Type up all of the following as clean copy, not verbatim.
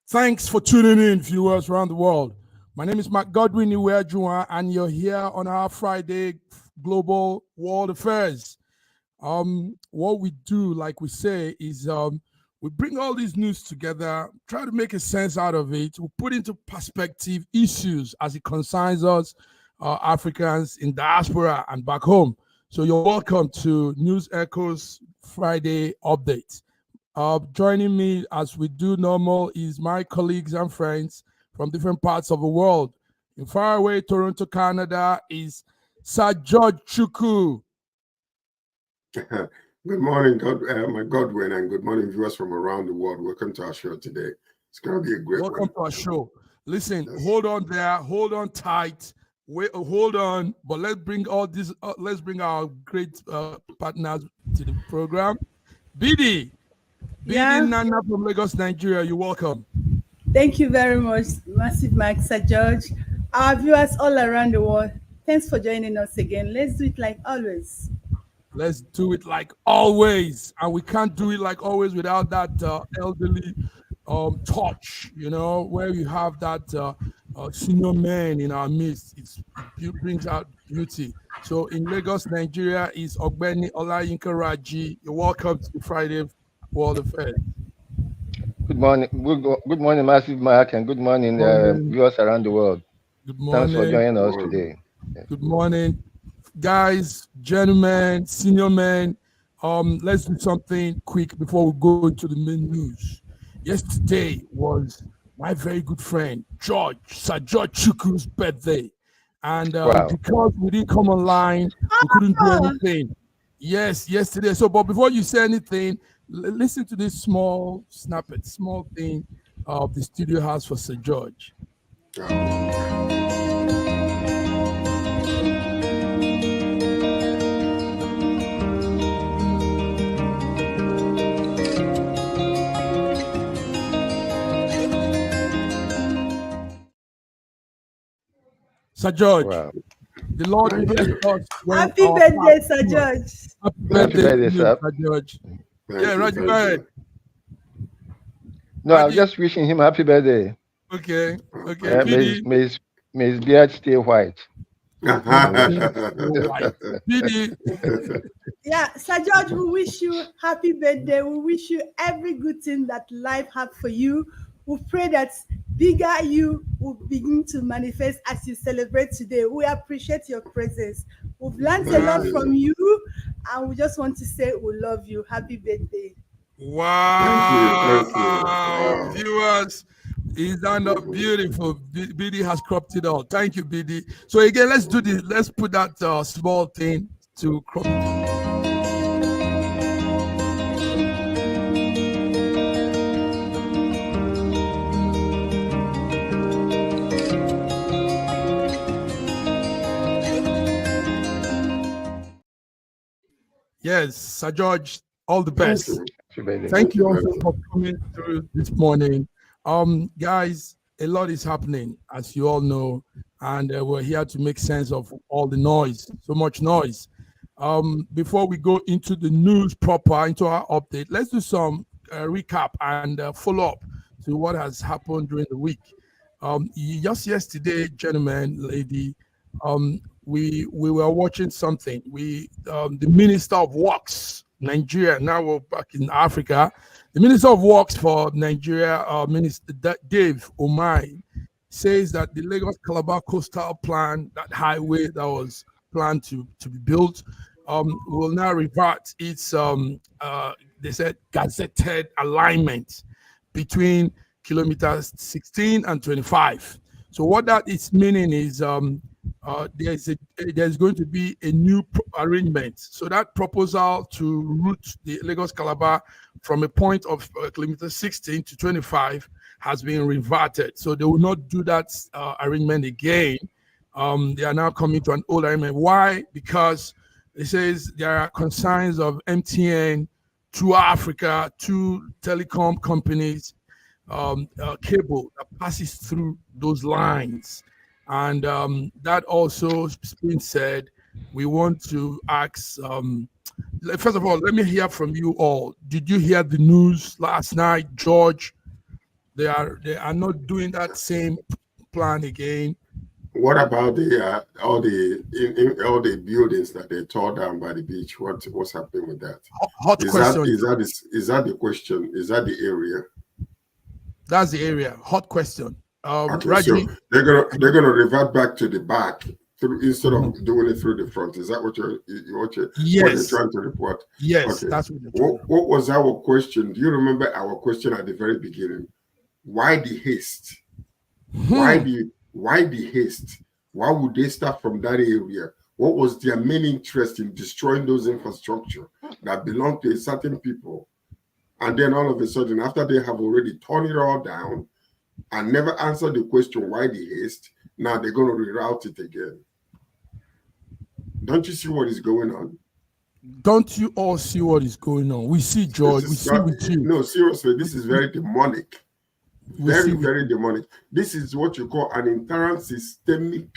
Thanks for tuning in, viewers around the world. My name is Mark Godwin Iweajua, and you're here on our Friday Global World Affairs. What we do, like we say, is we bring all these news together, try to make a sense out of it. We put into perspective issues as it concerns us, Africans in diaspora and back home. So you're welcome to News Echoes Friday Update. Joining me as we do normal is my colleagues and friends from different parts of the world. In faraway Toronto, Canada is Sir George Chukwu. Good morning, Godwin, and good morning, viewers from around the world. Welcome to our show today. It's going to be a great one. Welcome to our show. Listen, hold on there, hold on tight, wait, hold on. But let's bring all this. Let's bring our great partners to the program. Bidi. Yeah. Nana from Lagos, Nigeria, you're welcome. Thank you very much, Massive Mike, Sir George. Our viewers all around the world, thanks for joining us again. Let's do it like always. Let's do it like always. And we can't do it like always without that elderly touch, you know, where you have that senior man in our midst. It brings out beauty. So in Lagos, Nigeria is Ogbeni Olayinka Raji. You're welcome to Friday World Affairs. Good morning. Good morning, Massive Mark, and good morning, viewers around the world. Good morning. Thanks for joining us today. Good morning, guys, gentlemen, senior men. Let's do something quick before we go into the main news. Yesterday was my very good friend Sir George Chukwu's birthday, and because we didn't come online, we couldn't do anything. Yes, yesterday. So, but before you say anything, listen to this small snippet, small thing the studio has for Sir George. Sir George, the Lord bless us. Happy birthday, Sir George. Happy birthday, Sir George. Yeah, Roger, go ahead. No, I'm just wishing him happy birthday. Okay. May his beard stay white. Yeah, Sir George, we wish you happy birthday. We wish you every good thing that life has for you. We pray that bigger you will begin to manifest as you celebrate today. We appreciate your presence. We've learned a lot from you, and we just want to say we love you. Happy birthday. Wow. Thank you. Viewers, is that not beautiful? BD has cropped it all. Thank you, BD. So again, let's do this. Let's put that small thing to crop. Yes, Sir George, all the best. Thank you also for coming through this morning. Guys, a lot is happening, as you all know, and we're here to make sense of all the noise, so much noise. Before we go into the news proper, into our update, let's do some recap and follow up to what has happened during the week. Just yesterday, gentlemen, lady, we were watching something. The Minister of Works, Nigeria, now we're back in Africa. The Minister of Works for Nigeria, Minister Dave Omai, says that the Lagos Calabar Coastal Plan, that highway that was planned to be built, will now revert its, they said, gazetted alignment between kilometers 16 and 25. So what that is meaning is there's going to be a new arrangement. So that proposal to route the Lagos Calabar from a point of kilometer 16 to 25 has been reverted. So they will not do that arrangement again. They are now coming to an old arrangement. Why? Because it says there are concerns of MTN to Africa, to telecom companies, cable that passes through those lines. And that also being said, we want to ask, first of all, let me hear from you all. Did you hear the news last night, George? They are not doing that same plan again. What about the all the buildings that they tore down by the beach? What's happening with that? Hot question. Is that the question? Is that the area? That's the area. Hot question. Okay, Raji, so they're gonna revert back to the back instead of doing it through the front. Is that what you're trying to report? Yes, okay. That's what was our question? Do you remember our question at the very beginning? Why the haste? Why the haste? Why would they start from that area? What was their main interest in destroying those infrastructure that belong to a certain people? And then all of a sudden, after they have already torn it all down and never answered the question, why the haste? Now they're going to reroute it again. Don't you see what is going on? Don't you all see what is going on? We see, George. We see with you. No, seriously, this is very demonic. Very demonic. This is what you call an internal systemic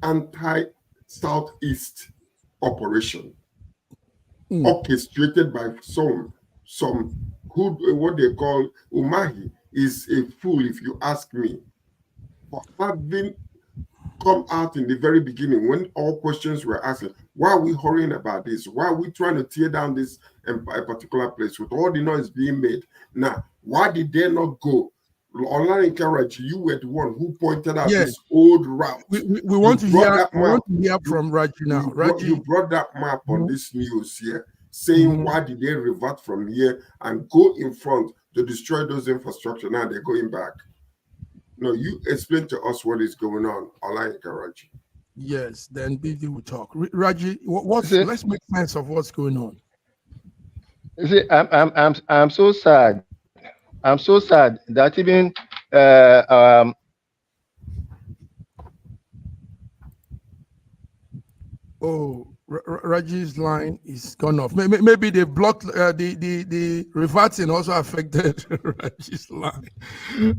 anti-Southeast operation, orchestrated by some who what they call Umahi is a fool, if you ask me, for having come out in the very beginning when all questions were asked. Why are we hurrying about this? Why are we trying to tear down this a particular place with all the noise being made? Now, why did they not go? Online Karachi, you were the one who pointed out this old route. We want to hear from Raji now. Raji, you brought that map on this news here, saying why did they revert from here and go in front to destroy those infrastructure? Now they're going back. No, you explain to us what is going on, online Karachi. Yes, then BD will talk. Raji, let's make sense of what's going on. You see, I'm so sad. I'm so sad that even Raji's line is gone off. Maybe they blocked the reverting also affected Raji's line.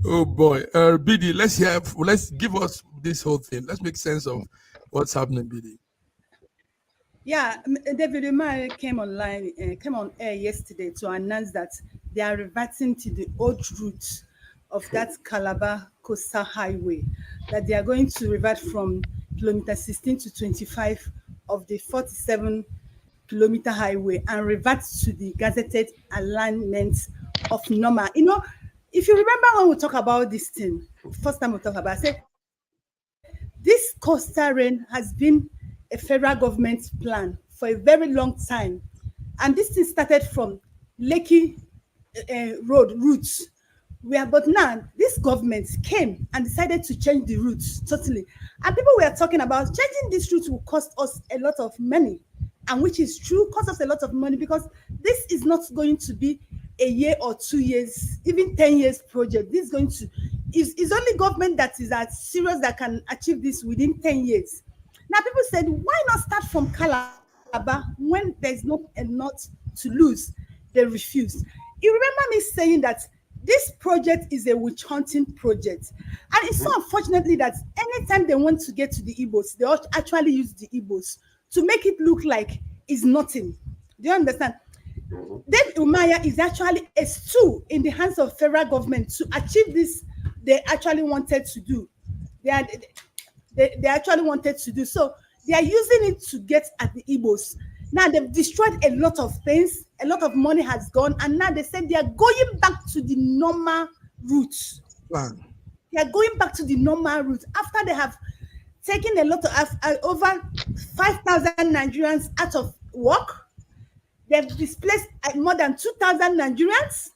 Oh boy, BD, let's give us this whole thing. Let's make sense of what's happening, BD. Yeah, David Umar came on air yesterday to announce that they are reverting to the old route of that Calabar Coastal Highway, that they are going to revert from kilometer 16 to 25 of the 47-kilometer highway and revert to the gazetted alignment of normal. You know, if you remember when we talk about this thing, first time we talk about, I said, this coastal rail has been a federal government plan for a very long time. And this thing started from Lekki road routes. But now this government came and decided to change the routes totally. And people were talking about changing this route will cost us a lot of money. And which is true, cost us a lot of money, because this is not going to be a year or 2 years, even 10 years project. This is going to, is only government that is as serious that can achieve this within 10 years. Now, people said, why not start from Calabar when there's not a lot to lose? They refused. You remember me saying that this project is a witch hunting project. And it's so unfortunately that anytime they want to get to the Igbos, they actually use the Igbos to make it look like it's nothing. Do you understand? David Umaya is actually a tool in the hands of federal government to achieve this they actually wanted to do. They actually wanted to do. So they are using it to get at the Igbos. Now they've destroyed a lot of things, a lot of money has gone, and now they said they are going back to the normal route. Wow. They are going back to the normal route after they have taken a lot of over 5,000 Nigerians out of work. They've displaced more than 2,000 Nigerians.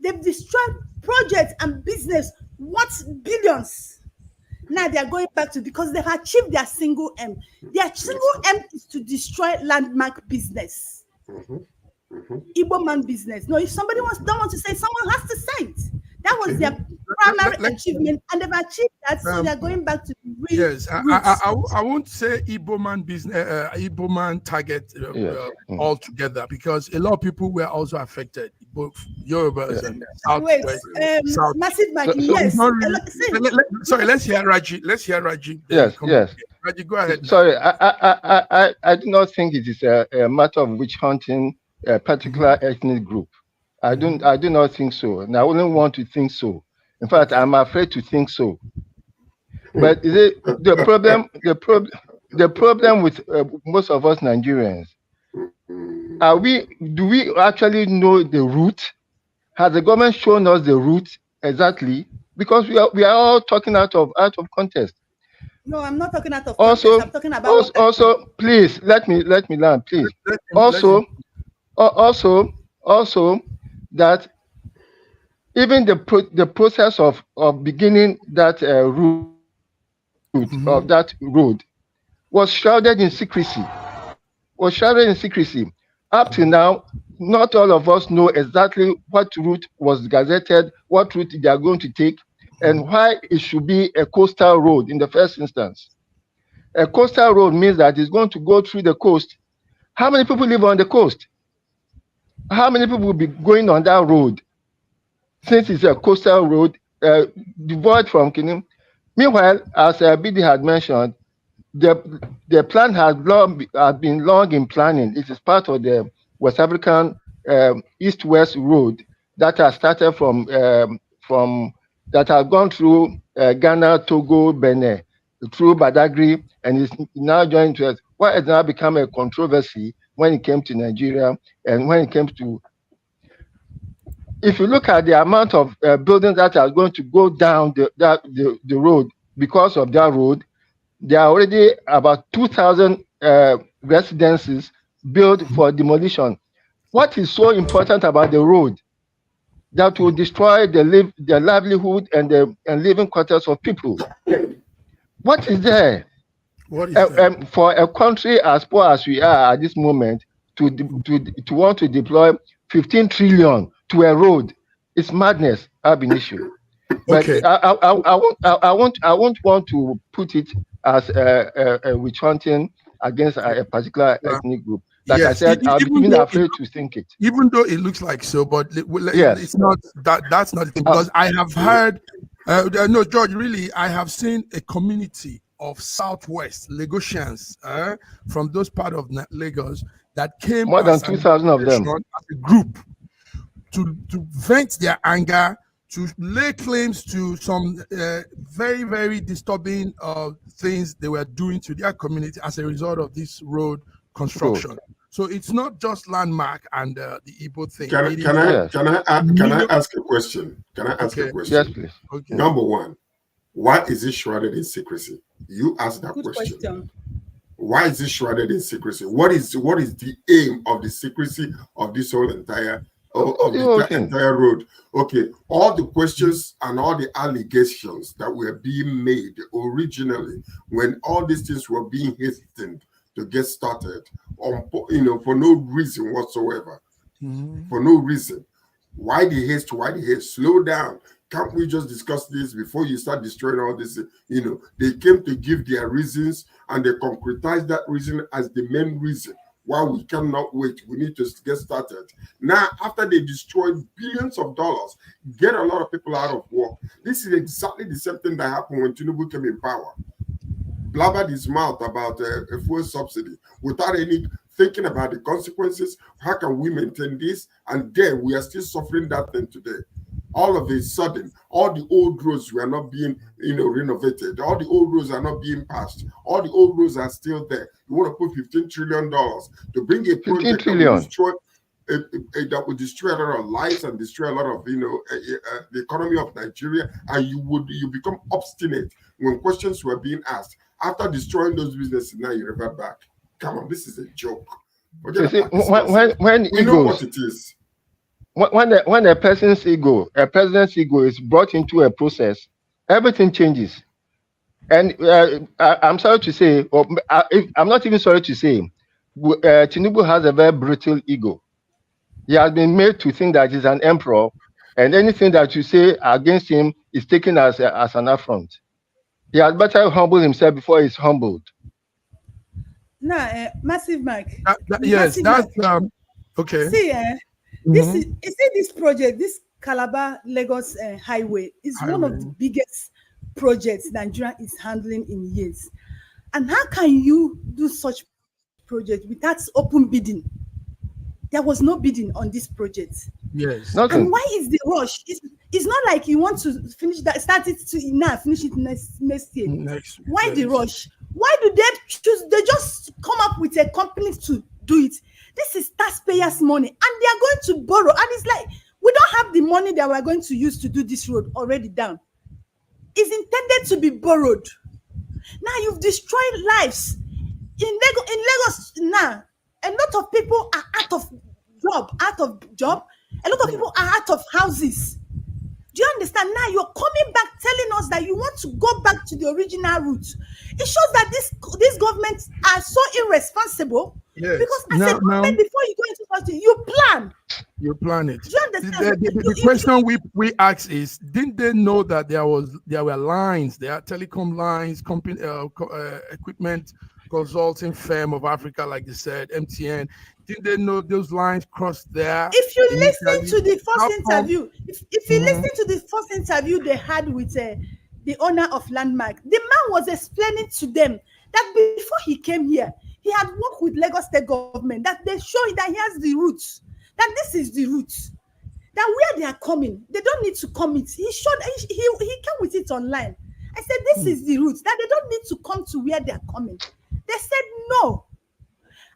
They've destroyed projects and business worth billions. Now they are going back to, because they've achieved their single aim. Their single aim is to destroy landmark business. Igbo man business. No, if somebody don't want to say, someone has to say it. That was their primary achievement, and they've achieved that, so they're going back to the real roots. I won't say Igbo man business, Igbo man target altogether, because a lot of people were also affected, both Yorubas and South. Massive market. Yes. Sorry, let's hear Raji. Yes. Raji, go ahead. Sorry, I do not think it is a matter of witch hunting a particular ethnic group. I do not think so, and I wouldn't want to think so. In fact, I'm afraid to think so. But is it the problem? The problem with most of us Nigerians? Do we actually know the route? Has the government shown us the route exactly? Because we are all talking out of context. No, I'm not talking out of context. I'm talking about also, please let me learn, please. Also, that even the process of beginning that route of that road was shrouded in secrecy. Up to now, not all of us know exactly what route was gazetted, what route they are going to take, and why it should be a coastal road in the first instance. A coastal road means that it's going to go through the coast. How many people live on the coast? How many people will be going on that road? Since it's a coastal road, devoid from Kingdom. Meanwhile, as BD had mentioned, the plan has been long in planning. It is part of the West African East-West road that has started from that has gone through Ghana, Togo, Benin, through Badagry, and is now joined to us. Why has now become a controversy when it came to Nigeria and when it came to? If you look at the amount of buildings that are going to go down the road because of that road, there are already about 2,000 residences built for demolition. What is so important about the road that will destroy the livelihood and the living quarters of people? What is there? What is there? For a country as poor as we are at this moment to want to deploy 15 trillion to a road, it's madness. Ab initio. But okay. I won't want to put it as a witch hunting against a particular ethnic group. Like yes. I said, I'm even afraid to think it. Even though it looks like so, but yes. It's not that. That's not the thing. Because I have heard, no, George, really, I have seen a community of Southwest Lagosians from those part of Lagos that came more than 2,000 of them as a group to vent their anger, to lay claims to some very, very disturbing things they were doing to their community as a result of this road construction. Cool. So it's not just landmark and the Igbo thing. Can I ask a question? Can I ask a question? Yes, please. Okay. Number one, why is it shrouded in secrecy? You asked that question. Why is it shrouded in secrecy? What is the aim of the secrecy of this whole entire entire road? Okay, all the questions and all the allegations that were being made originally when all these things were being hastened to get started for no reason whatsoever. For no reason. Why the haste? Slow down. Can't we just discuss this before you start destroying all this? They came to give their reasons and they concretized that reason as the main reason why we cannot wait. We need to get started. Now, after they destroyed billions of dollars, get a lot of people out of work. This is exactly the same thing that happened when Tinubu came in power. Blabbered his mouth about a fuel subsidy without any thinking about the consequences. How can we maintain this? And then we are still suffering that thing today. All of a sudden, all the old roads were not being, renovated. All the old roads are not being passed. All the old roads are still there. You want to put $15 trillion to bring a project that would destroy a lot of lives and destroy a lot of, the economy of Nigeria. And you become obstinate when questions were being asked. After destroying those businesses, now you revert back. Come on, this is a joke. When we know what it is. When a president's ego is brought into a process, everything changes. And I'm sorry to say, I'm not even sorry to say, Tinubu has a very brutal ego. He has been made to think that he's an emperor, and anything that you say against him is taken as an affront. He had better humble himself before he's humbled. No, Massive Mike. Yes, that's okay. See, this project, this Calabar Lagos highway is one of the biggest projects Nigeria is handling in years. And how can you do such project without open bidding? There was no bidding on this project. Yes. Nothing. And why is the rush? It's not like you want to finish that, start it to now, finish it next year. Why the rush? Why do they choose? They just come up with a company to do it. This is taxpayers' money, and they are going to borrow. And it's like, we don't have the money that we're going to use to do this road already down. It's intended to be borrowed. Now you've destroyed lives. In Lagos now, a lot of people are out of job. A lot of people are out of houses. Do you understand? Now you're coming back telling us that you want to go back to the original route. It shows that these governments are so irresponsible. Yes. Because as a government, before you go into something, you plan. You plan it. Do you understand? The question we ask is, didn't they know that there were lines, there are telecom lines, equipment consulting firm of Africa, like they said, MTN? Didn't they know those lines crossed there? If you listen to the first interview, if you listen to the first interview they had with the owner of Landmark, the man was explaining to them that before he came here, he had worked with Lagos State government, that they show that he has the roots, that this is the roots, that where they are coming, they don't need to come it. He came with it online. I said, this is the roots, that they don't need to come to where they are coming. They said no.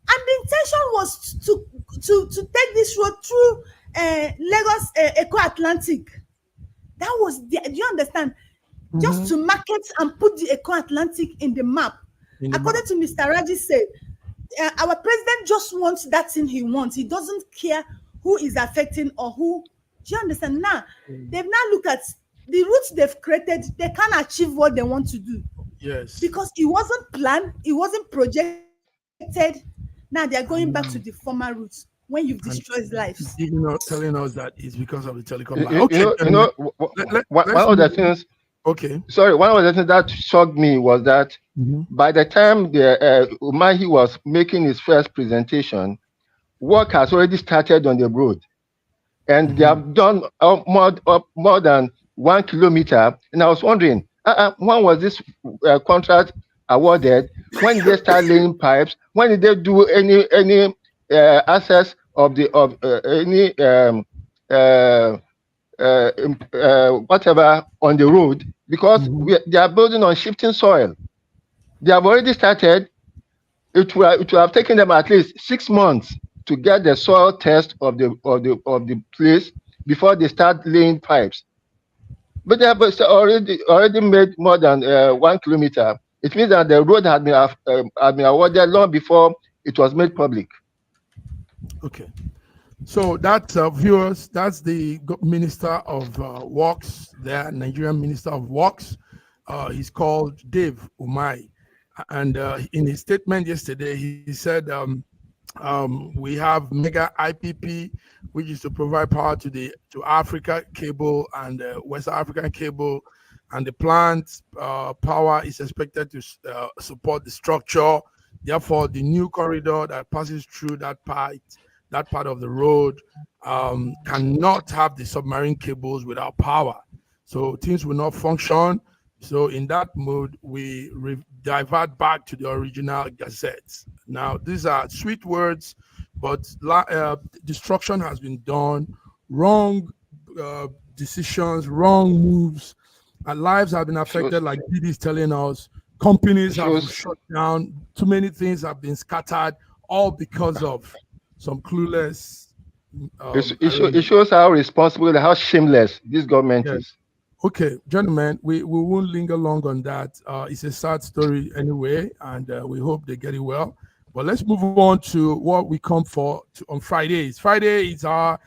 And the intention was to take this road through Lagos Eco Atlantic. That was do you understand? Just to market and put the Eco Atlantic in the map. According to Mr. Raji said, our president just wants that thing he wants. He doesn't care who is affecting or who. Do you understand? Now, they've now looked at the routes they've created. They can't achieve what they want to do. Yes. Because it wasn't planned. It wasn't projected. Now they are going back to the former routes when you've destroyed lives. You're not telling us that it's because of the telecom line. Okay. One of the things. Okay. Sorry, one of the things that shocked me was that by the time Umahi was making his first presentation, work has already started on the road, and they have done more than 1 kilometer. And I was wondering, when was this contract awarded? When did they start laying pipes? When did they do any access of any whatever on the road? Because they are building on shifting soil. They have already started. It will have taken them at least 6 months to get the soil test of the place before they start laying pipes. But they have already made more than 1 kilometer. It means that the road had been awarded long before it was made public. Okay. So that's viewers, that's the Minister of Works, the Nigerian Minister of Works. He's called Dave Umahi. And in his statement yesterday, he said, we have mega IPP, which is to provide power to Africa cable and West African cable. And the plant power is expected to support the structure. Therefore, the new corridor that passes through that part of the road cannot have the submarine cables without power. So things will not function. So in that mode, we divert back to the original gazettes. Now, these are sweet words, but destruction has been done, wrong decisions, wrong moves, and lives have been affected, like Didi is telling us. Companies have been shut down. Too many things have been scattered, all because of some clueless. It shows how responsible and how shameless this government is. Okay, gentlemen, we won't linger long on that. It's a sad story anyway, and we hope they get it well. But let's move on to what we come for on Fridays. Friday is our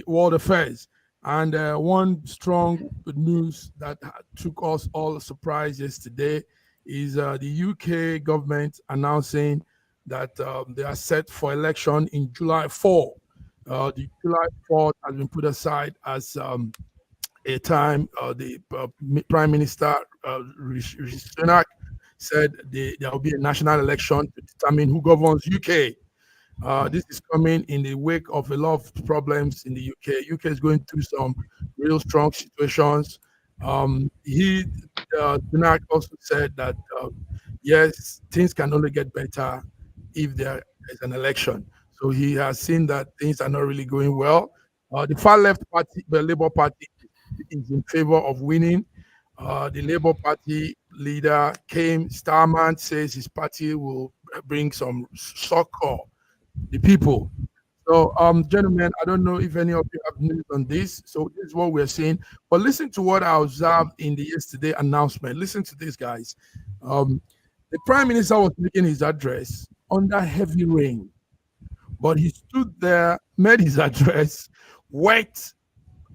world affairs. And one strong news that took us all a surprise yesterday is the UK government announcing that they are set for election in July 4. The July 4th has been put aside as a time the Prime Minister Rishi Sunak said there will be a national election to determine who governs UK. This is coming in the wake of a lot of problems in the UK. UK is going through some real strong situations. Sunak also said that yes, things can only get better if there is an election. So he has seen that things are not really going well, The far left party, the Labour Party, is in favor of winning. The Labour Party leader, Starman, says his party will bring some succor the people. So, gentlemen, I don't know if any of you have news on this. So this is what we're seeing. But listen to what I observed in the yesterday announcement. Listen to this, guys. The Prime Minister was making his address under heavy rain, but he stood there, made his address, wet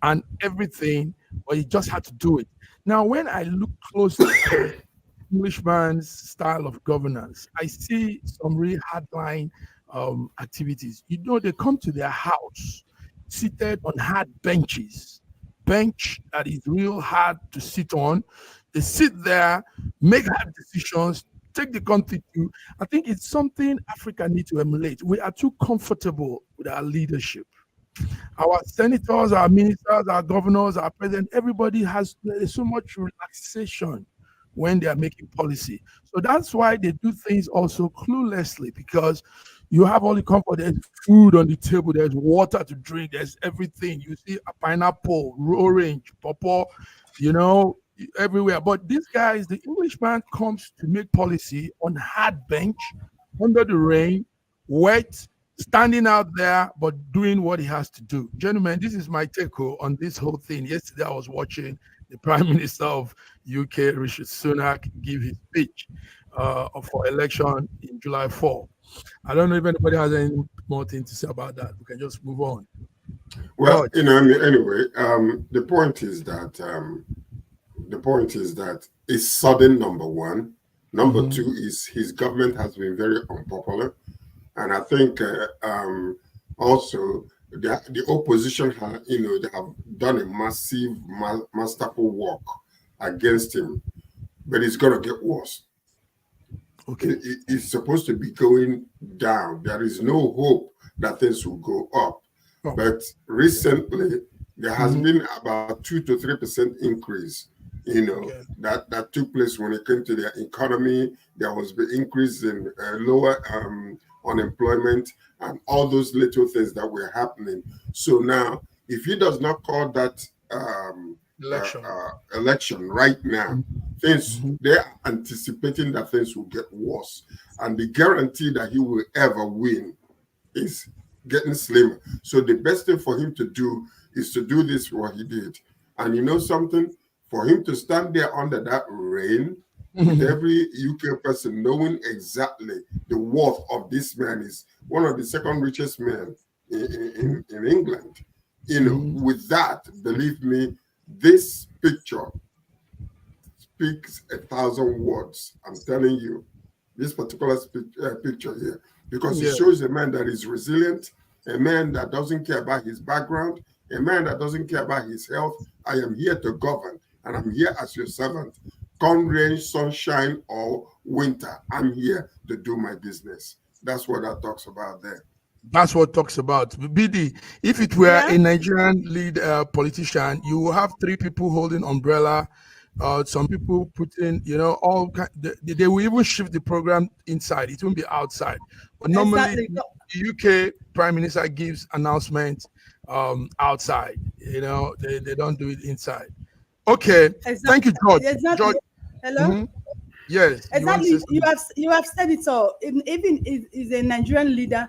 and everything, but he just had to do it. Now, when I look closely at Englishman's style of governance, I see some really hardline activities. You know, they come to their house seated on hard benches, bench that is real hard to sit on. They sit there, make hard decisions, take the country to. I think it's something Africa needs to emulate. We are too comfortable with our leadership. Our senators, our ministers, our governors, our president, everybody has so much relaxation when they are making policy. So that's why they do things also cluelessly, because you have all the comfort. There's food on the table, there's water to drink, there's everything. You see a pineapple, orange, pawpaw, you know, everywhere. But these guys, the Englishman comes to make policy on hard bench, under the rain, wet, standing out there, but doing what he has to do. Gentlemen, this is my take on this whole thing. Yesterday, I was watching the Prime Minister of UK, Rishi Sunak, give his speech for election in July 4. I don't know if anybody has any more thing to say about that. We can just move on. Well, you know, anyway, the point is that it's sudden, number one. Number two is his government has been very unpopular. And I think also the opposition, they have done a massive, masterful work against him, but it's going to get worse. Okay, it's supposed to be going down. There is no hope that things will go up. Oh. But recently, there has been about 2 to 3% increase. That took place when it came to their economy. There was the increase in lower unemployment and all those little things that were happening. So now, if he does not call that election right now, things they're anticipating that things will get worse, and the guarantee that he will ever win is getting slimmer. So the best thing for him to do is to do this what he did. And you know something, for him to stand there under that rain, with every UK person knowing exactly the worth of this man, is one of the second richest men in England. With that, believe me, this picture speaks 1,000 words. I'm telling you, this particular picture here, because it shows a man that is resilient, a man that doesn't care about his background, a man that doesn't care about his health. I am here to govern, and I'm here as your servant. Come rain, sunshine, or winter, I'm here to do my business. That's what that talks about there. That's what talks about. BD, if it were a Nigerian lead politician, you will have 3 people holding umbrella, some people putting, all they will even shift the program inside. It won't be outside. But normally, the UK Prime Minister gives announcements outside. They don't do it inside. Okay, exactly. Thank you, George. Exactly. George. Hello. Yes. Exactly. You have said it all. Even if is a Nigerian leader,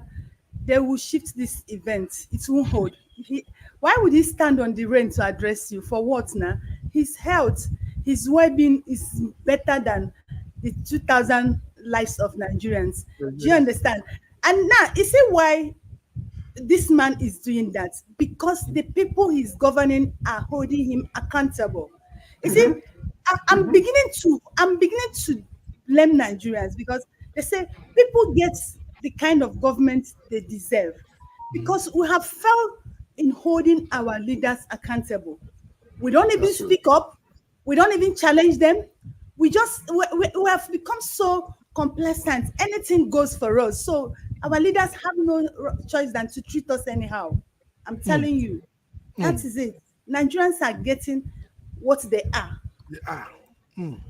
they will shift this event. It won't hold. Why would he stand on the rain to address you? For what now? His health, his well-being is better than the 2,000 lives of Nigerians. Do you understand? And now, you see why this man is doing that? Because the people he's governing are holding him accountable. You see, I'm beginning to blame Nigerians, because they say people get the kind of government they deserve, because we have failed in holding our leaders accountable. We don't even speak up. We don't even challenge them. We have become so complacent. Anything goes for us. So our leaders have no choice than to treat us anyhow. I'm telling you, that is it. Nigerians are getting what they are.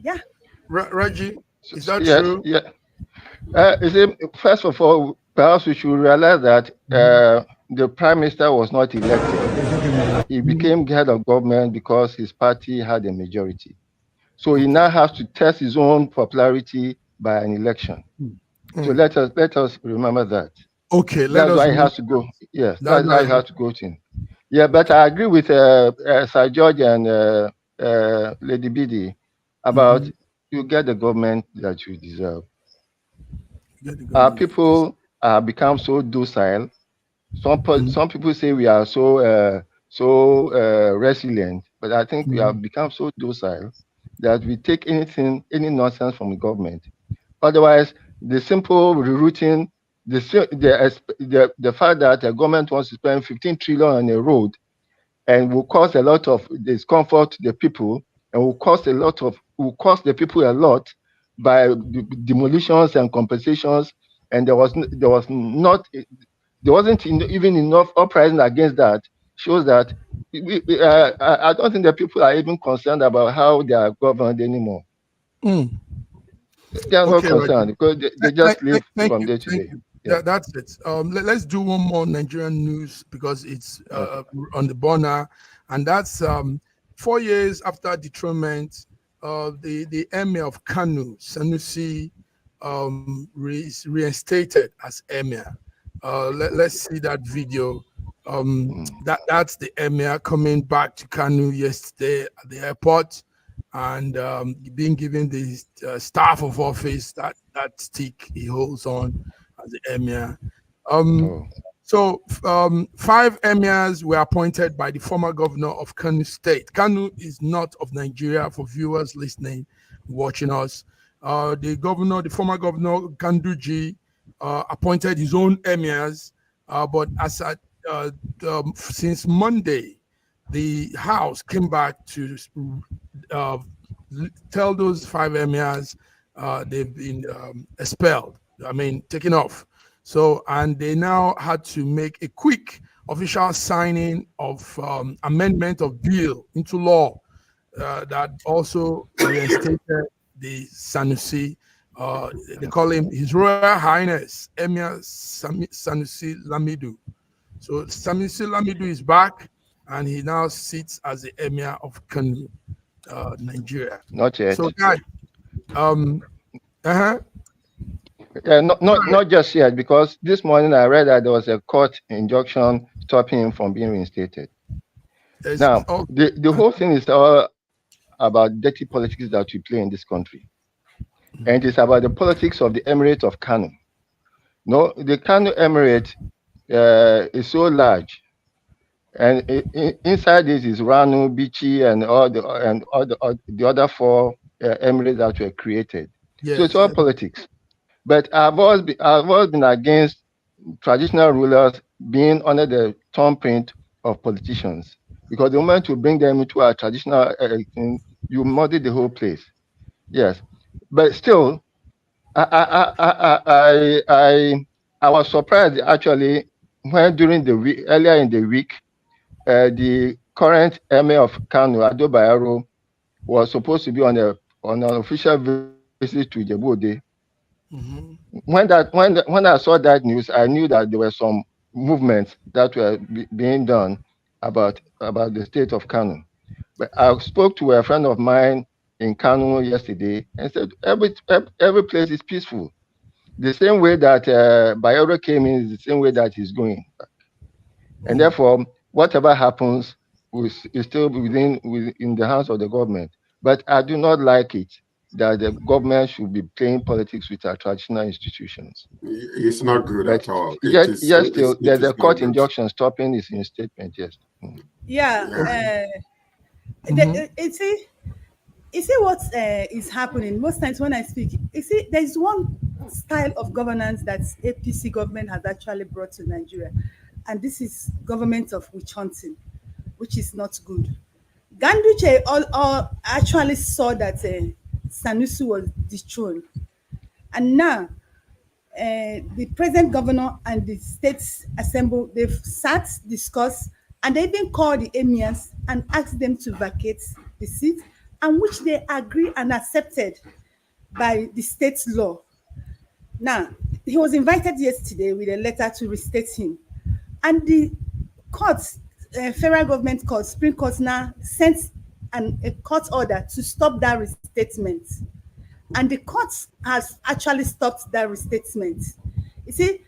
Yeah. Raji, is that true? Yeah. First of all, perhaps we should realize that the Prime Minister was not elected. He became head of government because his party had a majority. So he now has to test his own popularity by an election. So let us remember that. Okay, that's why he has to go. Yes, that's why he has to go to. Yeah, but I agree with Sir George and Lady Bidi about you get the government that you deserve. Our people have become so docile. Some people say we are so resilient, but I think we have become so docile that we take any nonsense from the government. Otherwise, the simple rerouting, the fact that the government wants to spend 15 trillion on a road and will cause a lot of discomfort to the people and will cost the people a lot by demolitions and compensations, and there wasn't even enough uprising against that. Shows that I don't think the people are even concerned about how they are governed anymore. They are not concerned because they just live from day to day. Yeah, that's it. Let's do one more Nigerian news because it's on the burner, and that's 4 years after dethronement, the Emir of Kano, Sanusi, is reinstated as Emir. Let's see that video. That's the Emir coming back to Kano yesterday at the airport, and being given the staff of office, that stick he holds on as the Emir. So 5 emirs were appointed by the former governor of Kano State. Kano is not of Nigeria, for viewers listening, watching us. The former governor Ganduji appointed his own emirs, but as at since Monday, the House came back to tell those 5 emirs they've been expelled. I mean, taken off. So, and they now had to make a quick official signing of amendment of bill into law that also reinstated the Sanusi. They call him His Royal Highness Emir Sanusi Lamido. So Sanusi Lamido is back, and he now sits as the Emir of Kano, Nigeria. Not yet. So, guys, not just yet, because this morning I read that there was a court injunction stopping him from being reinstated. Now, the whole thing is all about dirty politics that we play in this country. And it's about the politics of the Emirate of Kano. No, the Kano Emirate is so large, and inside this is Rano, Bichi, and all the other 4 emirates that were created. Yes. So it's all politics. But I've always been against traditional rulers being under the thumbprint of politicians, because the moment you bring them into a traditional thing, you muddy the whole place. Yes, but still, I was surprised actually when during the week, earlier in the week, the current Emir of Kano, Ado Bayero, was supposed to be on an official visit to Djibouti. When I saw that news, I knew that there were some movements that were being done about the state of Kano. But I spoke to a friend of mine in Kano yesterday and said every place is peaceful. The same way that Bayero came in is the same way that he's going back. And therefore, whatever happens is still in the hands of the government. But I do not like it that the government should be playing politics with our traditional institutions. It's not good at all. There's a court injunction stopping his statement. Yes. Yeah. You see what is happening most times when I speak. You see, there's one style of governance that APC government has actually brought to Nigeria, and this is government of witch hunting, which is not good. Ganduche all actually saw that Sanusi was dethroned, and now the present governor and the states assemble, they've sat, discussed, and they even called the emirs and asked them to vacate the seat, and which they agree and accepted by the state's law. Now, he was invited yesterday with a letter to restate him, and the court federal government court, Supreme Court now sent a court order to stop that restatement. And the court has actually stopped that restatement. You see,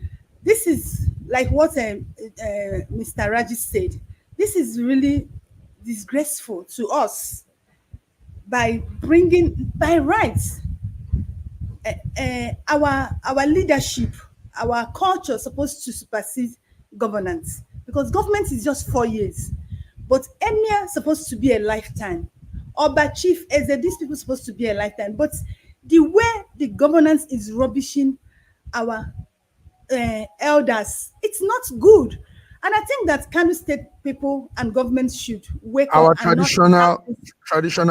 this is like what Mr. Raji said. This is really disgraceful to us by rights. Our leadership, our culture is supposed to supersede governance, because government is just 4 years, but emir supposed to be a lifetime. Oba chief, these people supposed to be a lifetime. But the way the governance is rubbishing our elders, it's not good. And I think that Kano State people and government should wake our up. traditional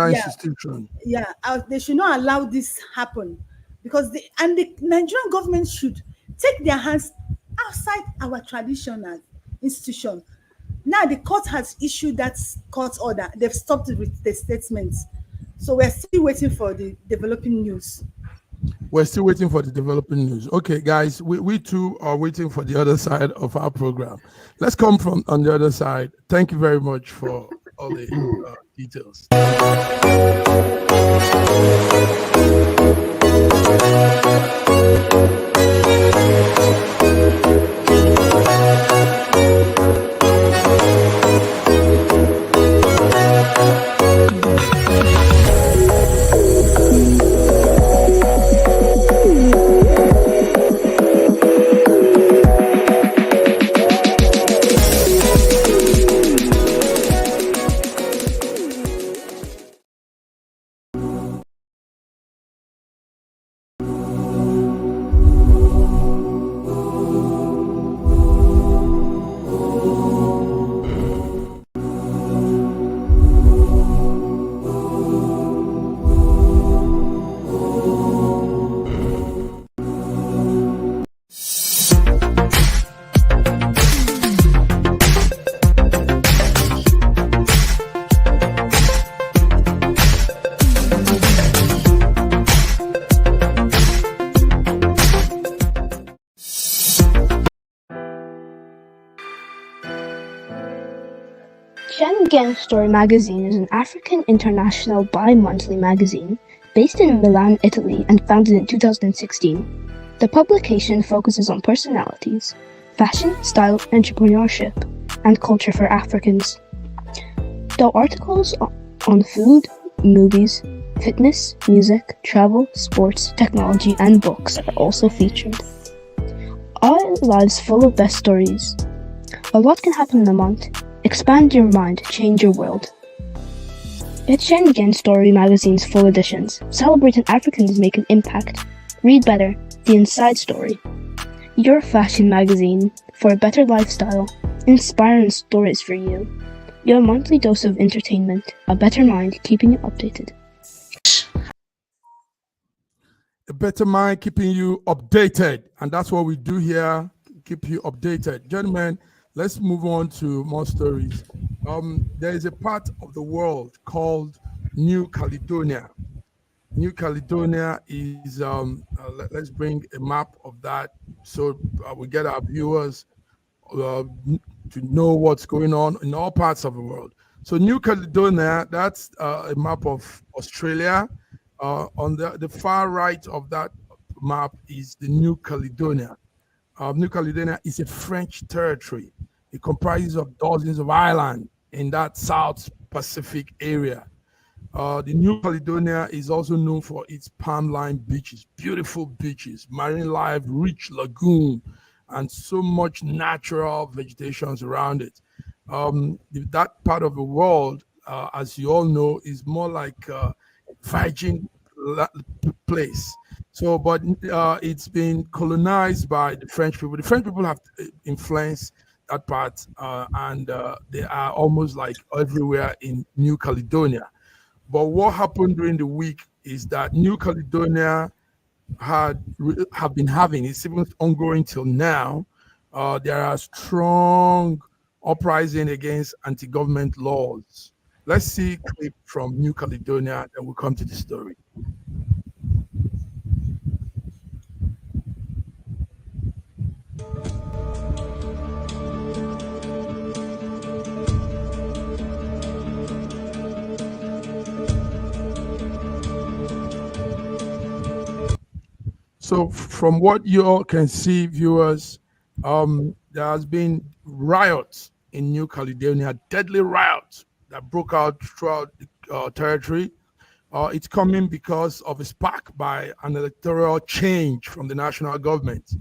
institution. Yeah, they should not allow this happen, because the Nigerian government should take their hands outside our traditional institution. Now the court has issued that court order. They've stopped with the statements. So we're still waiting for the developing news. We're still waiting for the developing news. Okay, guys, we too are waiting for the other side of our program. Let's come from on the other side. Thank you very much for all the details. Schengen Story magazine is an African international bi-monthly magazine based in Milan, Italy, and founded in 2016. The publication focuses on personalities, fashion, style, entrepreneurship, and culture for Africans. Though articles on food, movies, fitness, music, travel, sports, technology, and books are also featured. Our lives full of best stories. A lot can happen in a month. Expand your mind, change your world. Get Schengen Story magazine's full editions. Celebrating Africans make an impact. Read better, the inside story. Your fashion magazine for a better lifestyle. Inspiring stories for you. Your monthly dose of entertainment. A better mind keeping you updated. A better mind keeping you updated. And that's what we do here, keep you updated. Gentlemen, let's move on to more stories. There is a part of the world called New Caledonia. New Caledonia is, let's bring a map of that so we get our viewers to know what's going on in all parts of the world. So New Caledonia, that's a map of Australia. On the far right of that map is the New Caledonia. New Caledonia is a French territory. It comprises of dozens of islands in that South Pacific area. The New Caledonia is also known for its palm-lined beaches, beautiful beaches, marine life, rich lagoon, and so much natural vegetation around it. That part of the world, as you all know, is more like a virgin place. So, but it's been colonized by the French people. The French people have influenced that part, and they are almost like everywhere in New Caledonia. But what happened during the week is that New Caledonia have been having, it's even ongoing till now, there are strong uprising against anti-government laws. Let's see a clip from New Caledonia, and we'll come to the story. So from what you all can see, viewers, there has been riots in New Caledonia, deadly riots that broke out throughout the territory. It's coming because of a spark by an electoral change from the national government.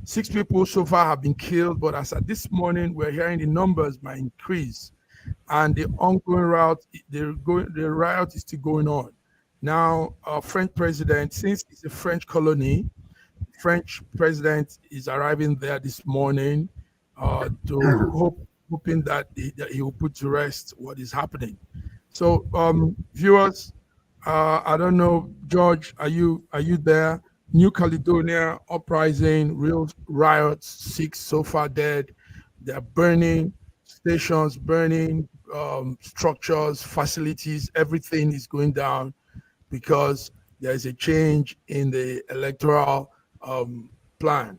6 people so far have been killed, but as at this morning, we're hearing the numbers might increase. And the ongoing the riot is still going on. Now, French president, since it's a French colony, French president is arriving there this morning hoping that he will put to rest what is happening. So, viewers, I don't know, George, are you there? New Caledonia uprising, real riots, 6 so far dead. They're burning stations, burning structures, facilities. Everything is going down because there is a change in the electoral plan.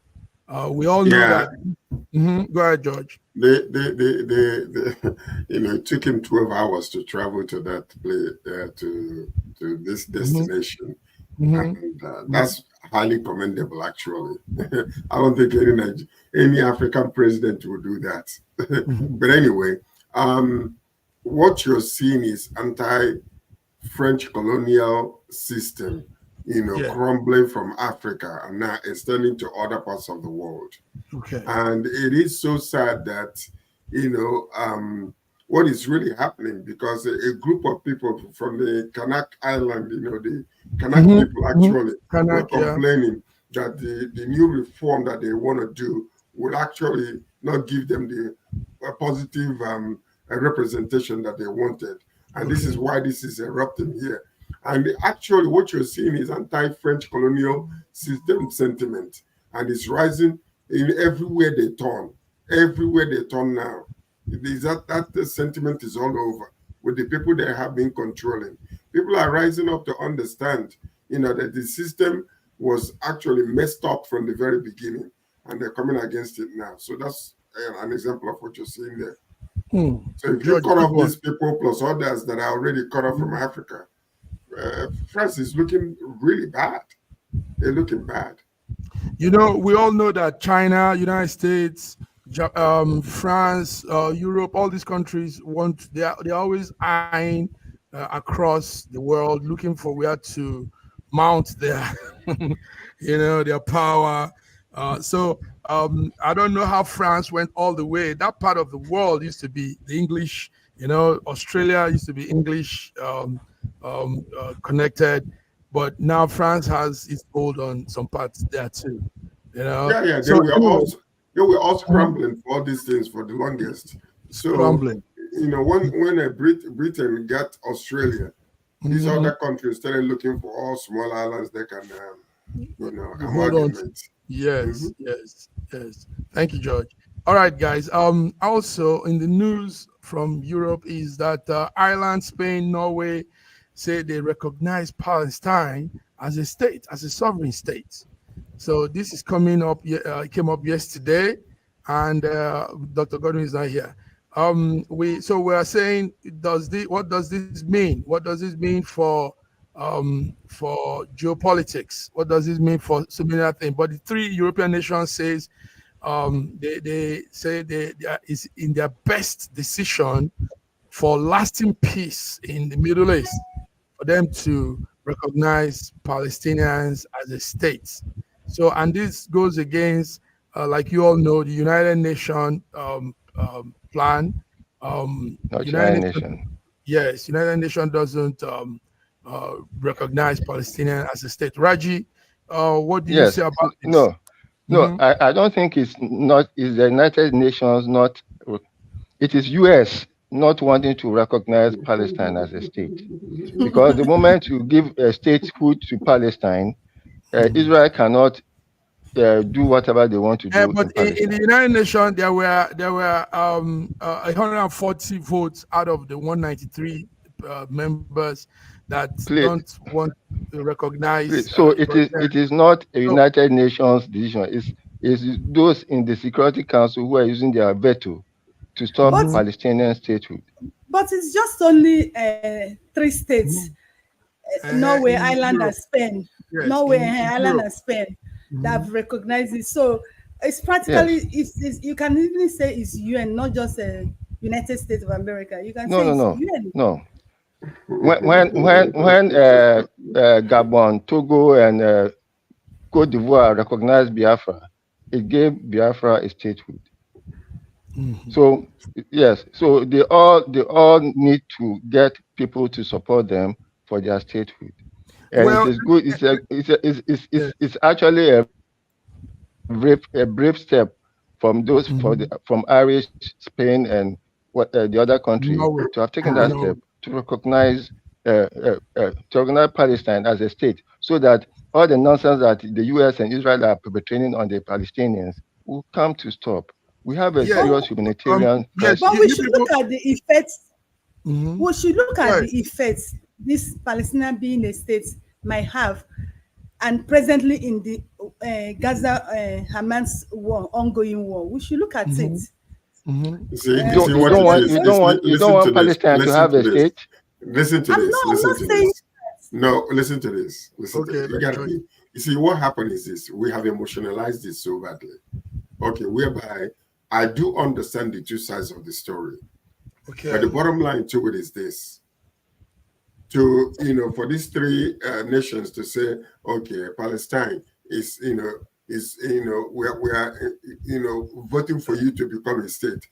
We all know that. Go ahead, George. It took him 12 hours to travel to that place, to this destination. And that's highly commendable, actually. I don't think any African president would do that. But anyway, what you're seeing is anti-French colonial system, crumbling from Africa and now extending to other parts of the world. Okay. And it is so sad that, what is really happening, because a group of people from the Kanak Island, the Kanak people actually were complaining that the new reform that they want to do will actually not give them the positive representation that they wanted. And this is why this is erupting here. And actually what you're seeing is anti-French colonial system sentiment, and it's rising in everywhere they turn. Everywhere they turn now. That the sentiment is all over with the people they have been controlling. People are rising up to understand, that the system was actually messed up from the very beginning, and they're coming against it now. So that's an example of what you're seeing there. So if you cut off these people plus others that are already cut off from Africa, France is looking really bad. They're looking bad. We all know that China, United States, France, Europe, all these countries they're always eyeing across the world, looking for where to mount their, their power. So I don't know how France went all the way. That part of the world used to be the English, Australia used to be English connected, but now France has its hold on some parts there too. Yeah. They were all scrambling for all these things for the longest. So scrambling. When Britain got Australia, these other countries started looking for all small islands they can, amalgamate. Yes. Thank you, George. All right, guys. Also in the news from Europe is that Ireland, Spain, Norway say they recognize Palestine as a state, as a sovereign state. So this is coming up. It came up yesterday, and Dr. Godwin is not here. We are saying, what does this mean? What does this mean for geopolitics? What does this mean for so many other things? But the 3 European nations says they say they is in their best decision for lasting peace in the Middle East, for them to recognize Palestinians as a state. So, and this goes against, like you all know, the United Nations plan. United Nations. Yes, United Nations doesn't recognize Palestinian as a state. Raji, what do you say about this? No, I don't think it's the United Nations, it is US not wanting to recognize Palestine as a state. Because the moment you give a statehood to Palestine, Israel cannot do whatever they want to do. But in the United Nations, there were 140 votes out of the 193 members that don't want to recognize. So it is not a United Nations decision. It's those in the Security Council who are using their veto to stop Palestinian statehood. But it's just only 3 states: Norway, Ireland, and Spain. Yes, Norway, Ireland, and Spain. that have recognized it. So it's practically, it's you can even say it's UN, not just a United States of America. You can say it's UN. No. When Gabon, Togo, and Cote d'Ivoire recognized Biafra, it gave Biafra a statehood. So yes, so they all need to get people to support them for their statehood, and it is good. It's actually a brave step from those from Irish, Spain, and the other country to have taken that step to recognize Palestine as a state, so that all the nonsense that the U.S. and Israel are perpetrating on the Palestinians will come to stop. We have a serious humanitarian crisis. But we should look at the effects. We should look at the effects this Palestinian being a state might have, and presently in the Gaza Hamas war, ongoing war. We should look at it. You don't want Palestine to have a state. Listen to this. Listen to this. No, listen to this. You see, what happened is this: we have emotionalized this so badly. Okay, whereby I do understand the two sides of the story. Okay. But the bottom line to it is this: for these three nations to say, okay, Palestine is, we are voting for you to become a state.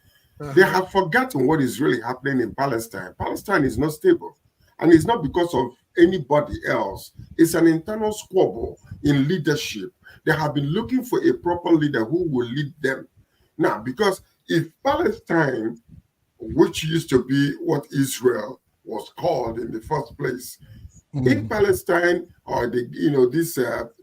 They have forgotten what is really happening in Palestine. Palestine is not stable, and it's not because of anybody else. It's an internal squabble in leadership. They have been looking for a proper leader who will lead them. Now, because if Palestine, which used to be what Israel was called in the first place, in Palestine, or these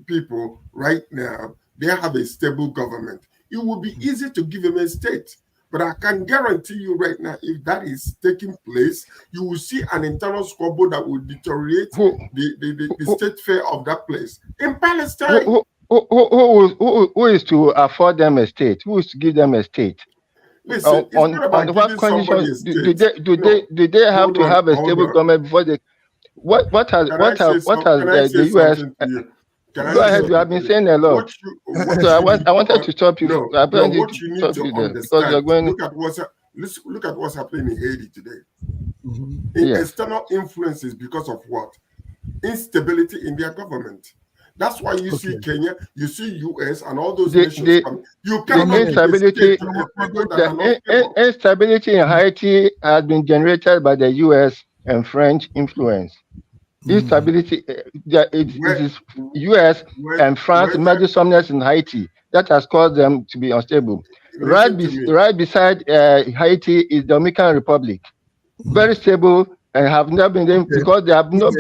people right now, they have a stable government, it would be easy to give them a state. But I can guarantee you right now, if that is taking place, you will see an internal squabble that will deteriorate the state fare of that place. In Palestine, who is to afford them a state? Who is to give them a state? Listen, on what conditions do they have to have a stable government before they? What has the U.S. Go ahead. You have been saying a lot. I wanted to stop you. What you need to understand. Look at what's happening in Haiti today. External influences because of what? Instability in their government. That's why you see Kenya, you see US, and all those nations. You cannot instability in Haiti has been generated by the US and French influence. Instability, it is US and France medicines in Haiti that has caused them to be unstable. Right beside Haiti is the Dominican Republic, very stable and have not been there because they have not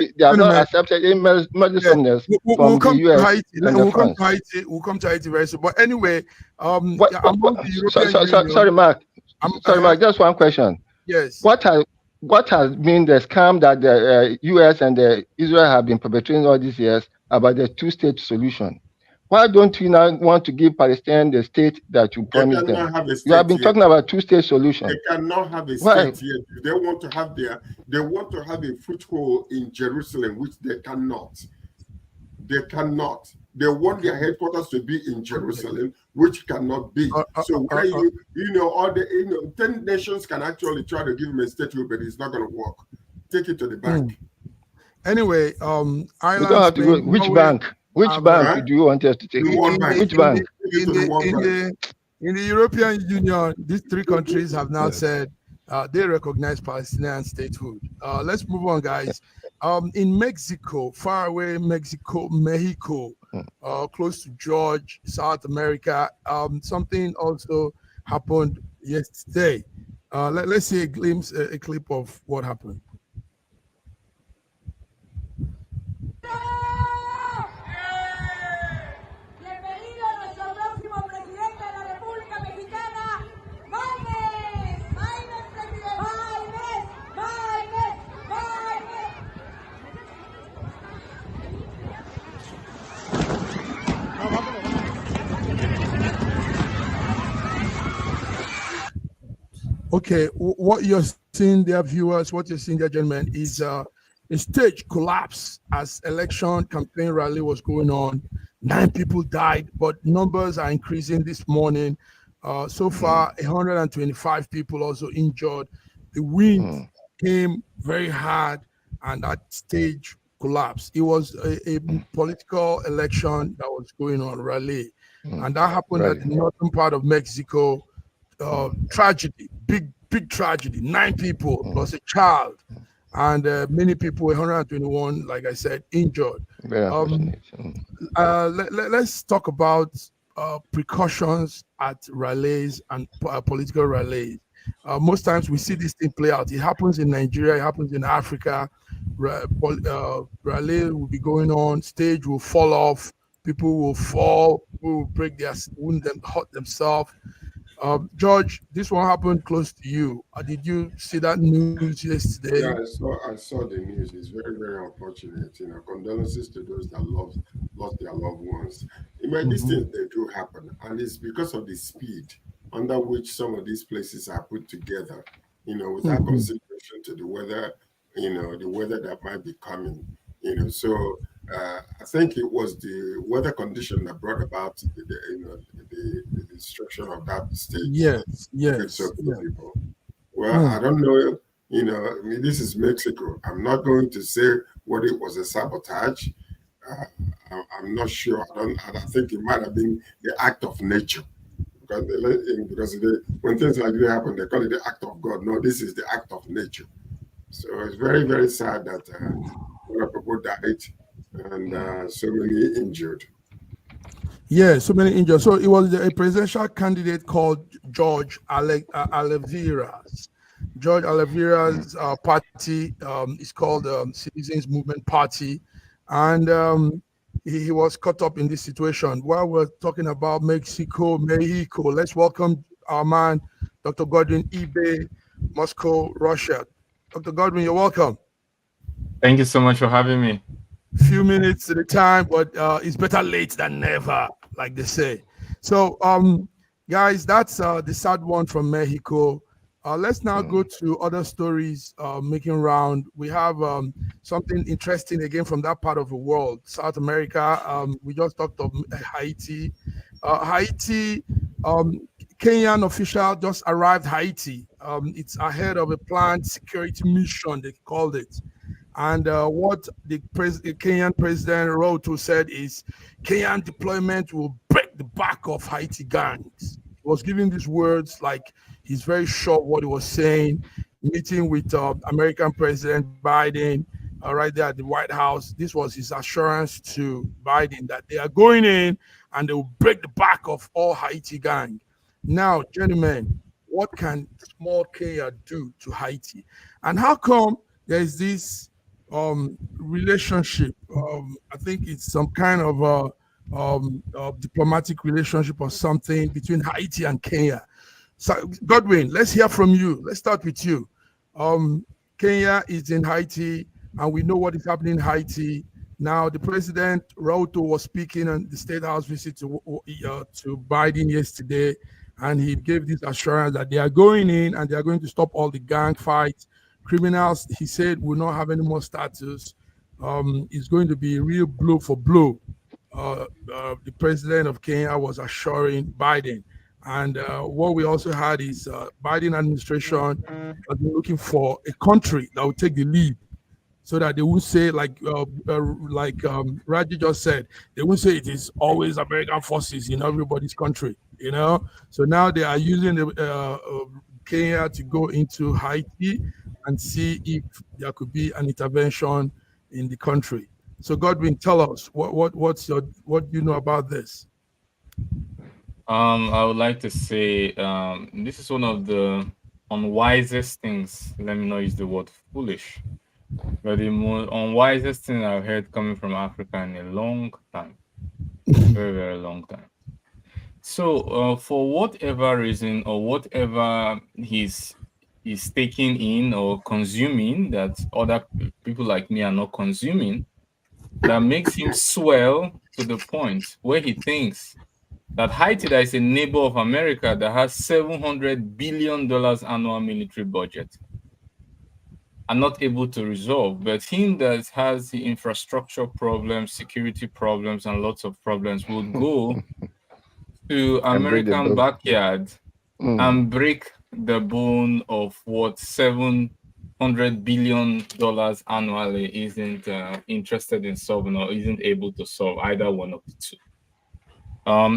accepted any medicines from the US Haiti, and France. We'll come to Haiti very soon. But anyway, sorry, Mark. Mark. Just one question. Yes. What has been the scam that the U.S. and Israel have been perpetrating all these years about the two-state solution? Why don't you now want to give Palestine the state that you promised them? You have been talking about two-state solution. They cannot have a state yet. They want to have a foothold in Jerusalem, which they cannot. They cannot. They want their headquarters to be in Jerusalem, which cannot be. So where all the 10 nations can actually try to give them a statehood, but it's not going to work. Take it to the bank. Anyway, Ireland, we don't have to go. Which bank? Which bank do you want us to take? Which bank? In the European Union, these three countries have now said they recognize Palestinian statehood. Let's move on, guys. In Mexico, far away Mexico, close to George, South America, something also happened yesterday. Let's see a clip of what happened. Okay, what you're seeing there, viewers, what you're seeing there, gentlemen, is a stage collapse as election campaign rally was going on 9 people died, but numbers are increasing this morning. So far, 125 people also injured. The wind came very hard, and that stage collapsed. It was a political election that was going on, Raleigh, and that happened at the northern part of Mexico. Tragedy, big tragedy. 9 people plus a child, and many people, 121, like I said, injured. Let's talk about precautions at rallies and political rallies. Most times we see this thing play out. It happens in Nigeria, it happens in Africa. Rally will be going on, stage will fall off, people will fall, people will break their wound, them hurt themselves. George, this one happened close to you. Did you see that news yesterday? Yeah, I saw the news. It's very, very unfortunate. Condolences to those that lost their loved ones. These things, they do happen, and it's because of the speed under which some of these places are put together. Without consideration to the weather, the weather that might be coming. So I think it was the weather condition that brought about the destruction of that state. Yes. People. Well, I don't know. This is Mexico. I'm not going to say what it was a sabotage. I'm not sure. I think it might have been the act of nature, because when things like this happen, they call it the act of God. No, this is the act of nature. So it's very, very sad that a lot of people died and so many injured. Yeah, so many injured. So it was a presidential candidate called George Oliveira's. George Oliveira's party is called Citizens Movement Party, and he was caught up in this situation. While we're talking about Mexico, let's welcome our man, Dr. Godwin Ibe, Moscow, Russia. Dr. Godwin, you're welcome. Thank you so much for having me. Few minutes at a time, but it's better late than never, like they say. So, guys, that's the sad one from Mexico. Let's now go to other stories making round. We have something interesting again from that part of the world, South America. We just talked of Haiti. Kenyan official just arrived Haiti. It's ahead of a planned security mission, they called it. And what the Kenyan president Ruto said is Kenyan deployment will break the back of Haiti gangs. He was giving these words like he's very sure what he was saying, meeting with American President Biden right there at the White House. This was his assurance to Biden that they are going in and they will break the back of all Haiti gang. Now, gentlemen, what can small Kenya do to Haiti? And how come there's this relationship? I think it's some kind of a diplomatic relationship or something between Haiti and Kenya. So, Godwin, let's hear from you. Let's start with you. Kenya is in Haiti, and we know what is happening in Haiti. Now, the president, Ruto, was speaking on the State House visit to Biden yesterday, and he gave this assurance that they are going in and they are going to stop all the gang fights. Criminals, he said, will not have any more status. It's going to be real blow for blow. The president of Kenya was assuring Biden. And what we also had is Biden administration has been looking for a country that will take the lead, so that they won't say like Raji just said, they won't say it is always American forces in everybody's country, So now they are using Kenya to go into Haiti and see if there could be an intervention in the country. So Godwin, tell us what do you know about this? I would like to say this is one of the unwisest things. Let me not use the word foolish, but the most unwisest thing I've heard coming from Africa in a long time, very, very long time. So for whatever reason or whatever he's taking in or consuming that other people like me are not consuming, that makes him swell to the point where he thinks that Haiti, that is a neighbor of America that has $700 billion annual military budget, are not able to resolve. But him that has the infrastructure problems, security problems, and lots of problems will go to American backyard and break the bone of what $700 billion annually isn't interested in solving or isn't able to solve either one of the two.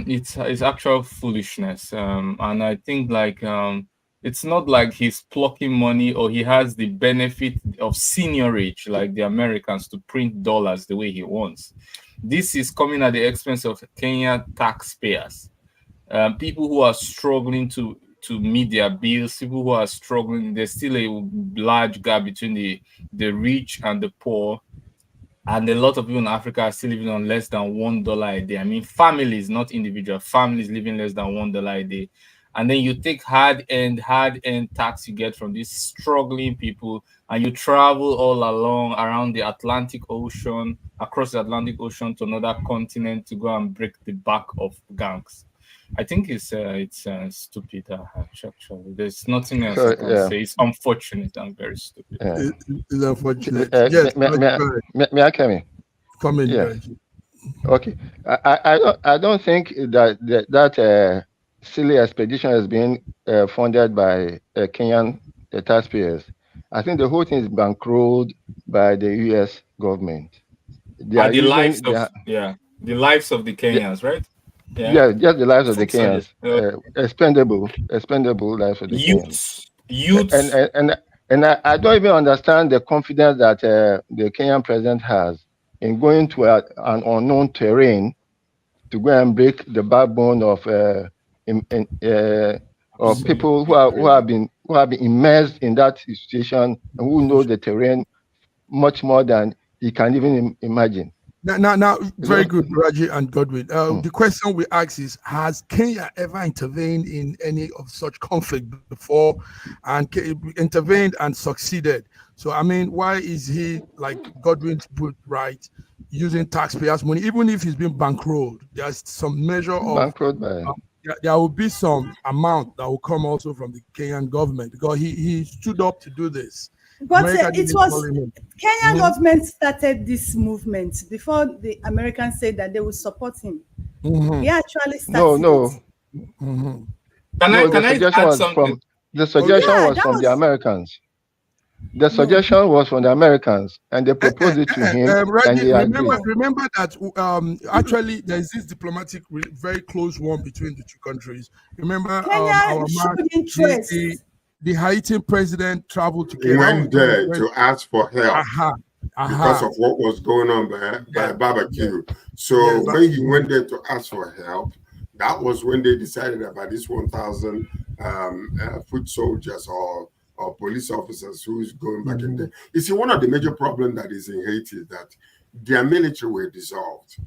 It's actual foolishness, and I think it's not like he's plucking money or he has the benefit of seniorage like the Americans to print dollars the way he wants. This is coming at the expense of Kenya taxpayers, people who are struggling to meet their bills, people who are struggling. There's still a large gap between the rich and the poor. And a lot of people in Africa are still living on less than $1 a day. I mean, families, not individual families, living less than $1 a day. And then you take hard-earned tax you get from these struggling people, and you travel all along around the Atlantic Ocean, across the Atlantic Ocean to another continent to go and break the back of gangs. I think it's stupid. Actually, there's nothing else I can say. It's unfortunate and very stupid. It's unfortunate. Yes, may I come in? Come in. Yeah. Okay. I don't think that silly expedition has been funded by Kenyan taxpayers. I think the whole thing is bankrolled by the U.S. government. The lives of the Kenyans, right? Yeah, just the lives of the Kenyans. Expendable lives of the Kenyans. Youths. And I don't even understand the confidence that the Kenyan president has in going to an unknown terrain to go and break the backbone of people who have been immersed in that situation and who know the terrain much more than he can even imagine. Now, very good, Raji and Godwin. The question we ask is: has Kenya ever intervened in any of such conflict before, and intervened and succeeded? So, I mean, why is he, like Godwin's put right, using taxpayers' money, even if he's been bankrolled? There's some measure of there will be some amount that will come also from the Kenyan government, because he stood up to do this. But it was Kenyan government started this movement before the Americans said that they would support him. He actually started The suggestion was from the Americans. The suggestion was from the Americans, and they proposed it to him. And he remember that actually there is this diplomatic, very close one between the two countries. Remember, our man, the Haitian president traveled to Kenya. He went there to ask for help because of what was going on by barbecue. So when he went there to ask for help, that was when they decided about this 1,000 foot soldiers or police officers who is going back in there. You see, one of the major problems that is in Haiti is that their military were dissolved.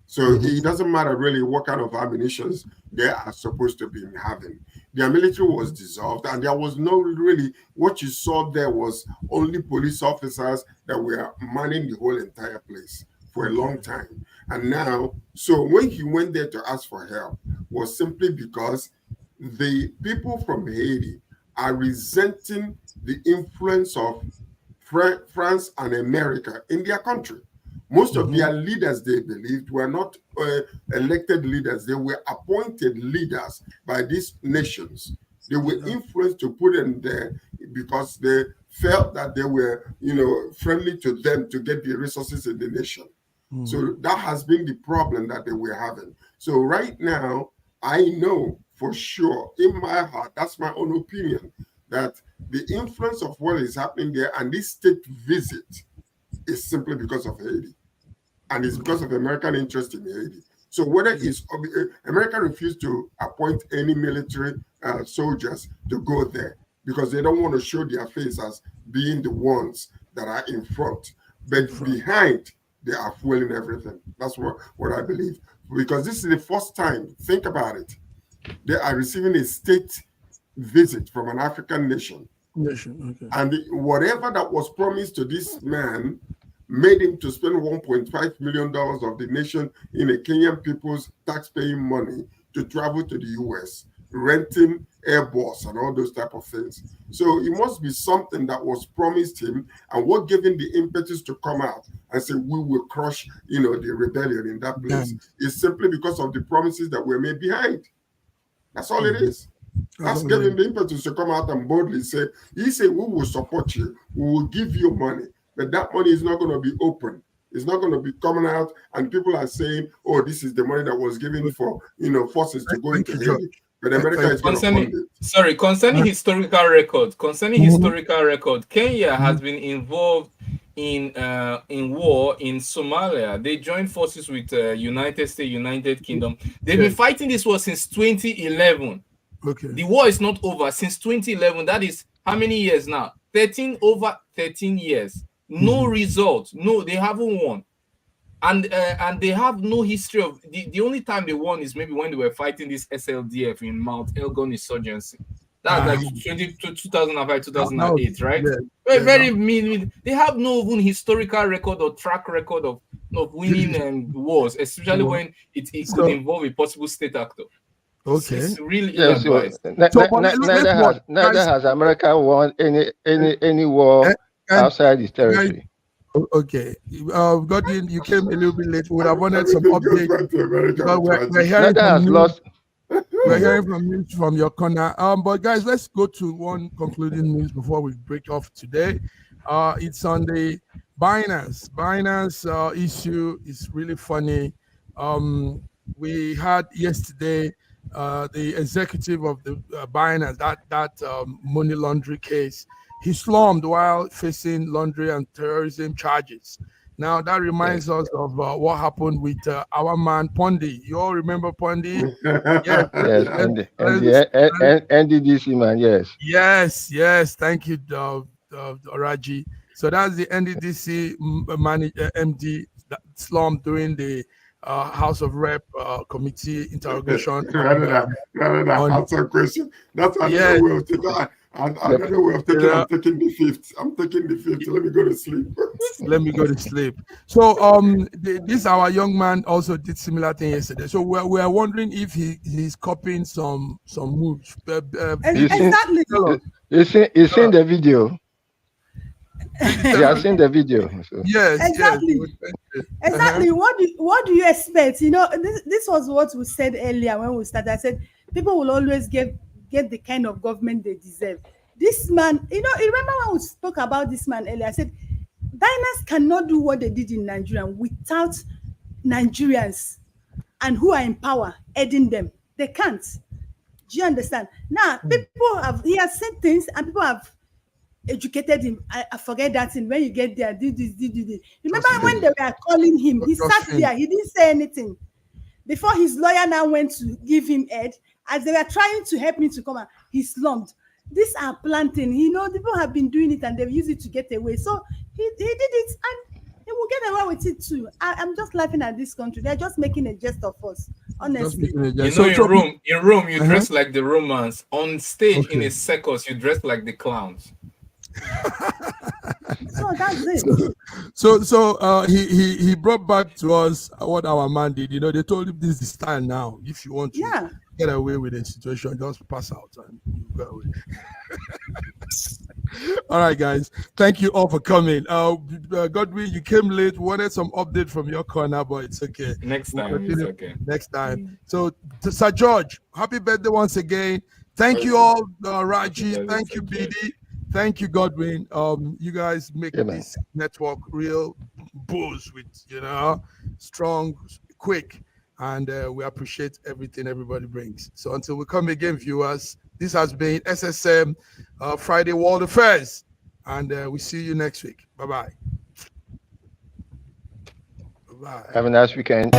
So it doesn't matter really what kind of ammunitions they are supposed to be having. Their military was dissolved, and there was no really, what you saw there was only police officers that were manning the whole entire place for a long time. And now, so when he went there to ask for help was simply because the people from Haiti are resenting the influence of France and America in their country. Most of their leaders, they believed, were not elected leaders. They were appointed leaders by these nations. They were influenced to put them there because they felt that they were, friendly to them to get the resources in the nation. So that has been the problem that they were having. So right now, I know for sure in my heart, that's my own opinion, that the influence of what is happening there and this state visit is simply because of Haiti. And it's because of American interest in Haiti. So whether it's America refused to appoint any military soldiers to go there because they don't want to show their face as being the ones that are in front. But behind, they are fueling everything. That's what I believe. Because this is the first time, think about it, they are receiving a state visit from an African nation. And whatever that was promised to this man made him to spend $1.5 million of the nation in a Kenyan people's tax-paying money to travel to the US, renting Airbus and all those type of things. So it must be something that was promised him, and what gave him the impetus to come out and say we will crush, the rebellion in that place is simply because of the promises that were made behind. That's all it is. That's giving the impetus to come out and boldly say, he said, we will support you, we will give you money, but that money is not going to be open. It's not going to be coming out, and people are saying, oh, this is the money that was given for, forces to go into Haiti. But America is going to fund it. Sorry, concerning historical record, Kenya has been involved in war in Somalia. They joined forces with United States, United Kingdom. They've been fighting this war since 2011. Okay. The war is not over since 2011. That is how many years now? Over 13 years. No result. No, they haven't won. And they have no history of the only time they won is maybe when they were fighting this SLDF in Mount Elgon insurgency. That's like 2005, 2008, right? Very mean. They have no even historical record or track record of winning wars, especially when it could involve a possible state actor. Okay. It's really neither has America won any war outside its territory. Okay, Godwin, you came a little bit late. We would have wanted some updates. We're hearing from news from your corner. But guys, let's go to one concluding news before we break off today. It's on the Binance. Binance issue is really funny. We had yesterday the executive of the Binance, that money laundering case. He slumped while facing laundering and terrorism charges. Now, that reminds us of what happened with our man, Pondi. You all remember Pondi? Yes, and the NDDC man, yes. Yes, thank you, Raji. So that's the NDDC MD that slumped during the House of Rep committee interrogation. That's a question. That's another way of taking. Another way of taking. I'm taking the fifth. Let me go to sleep. So this our young man also did similar thing yesterday. So we are wondering if he's copying some moves. Exactly. You seen the video. Yeah, I've seen the video. So. Yes, exactly. Yes. Exactly. What do you expect? This was what we said earlier when we started. I said people will always get the kind of government they deserve. This man, you remember when we spoke about this man earlier? I said Diners cannot do what they did in Nigeria without Nigerians and who are in power aiding them. They can't. Do you understand? Now, he has said things and people have educated him. I forget that thing. When you get there, do this. Remember when they were calling him? He sat there. He didn't say anything. Before his lawyer now went to give him aid, as they were trying to help me to come out, he slumped. These are planting. People have been doing it and they've used it to get away. So he did it and he will get away with it too. I'm just laughing at this country. They're just making a jest of us. Honestly. In Rome, you dress like the Romans. On stage in a circus, you dress like the clowns. So that's it. So he brought back to us what our man did. They told him this is the style now. If you want to get away with the situation, just pass out and you go away. All right, guys. Thank you all for coming. Godwin, you came late. Wanted some update from your corner, but it's okay. Next time, it's okay. Next time. So, Sir George, happy birthday once again. Thank you all, Raji. Thank you, BD. Thank you, Godwin. You guys make this network real buzz with, strong, quick, and we appreciate everything everybody brings. So until we come again, viewers, this has been SSM Friday World Affairs, and we see you next week. Bye-bye. Bye-bye. Have a nice weekend.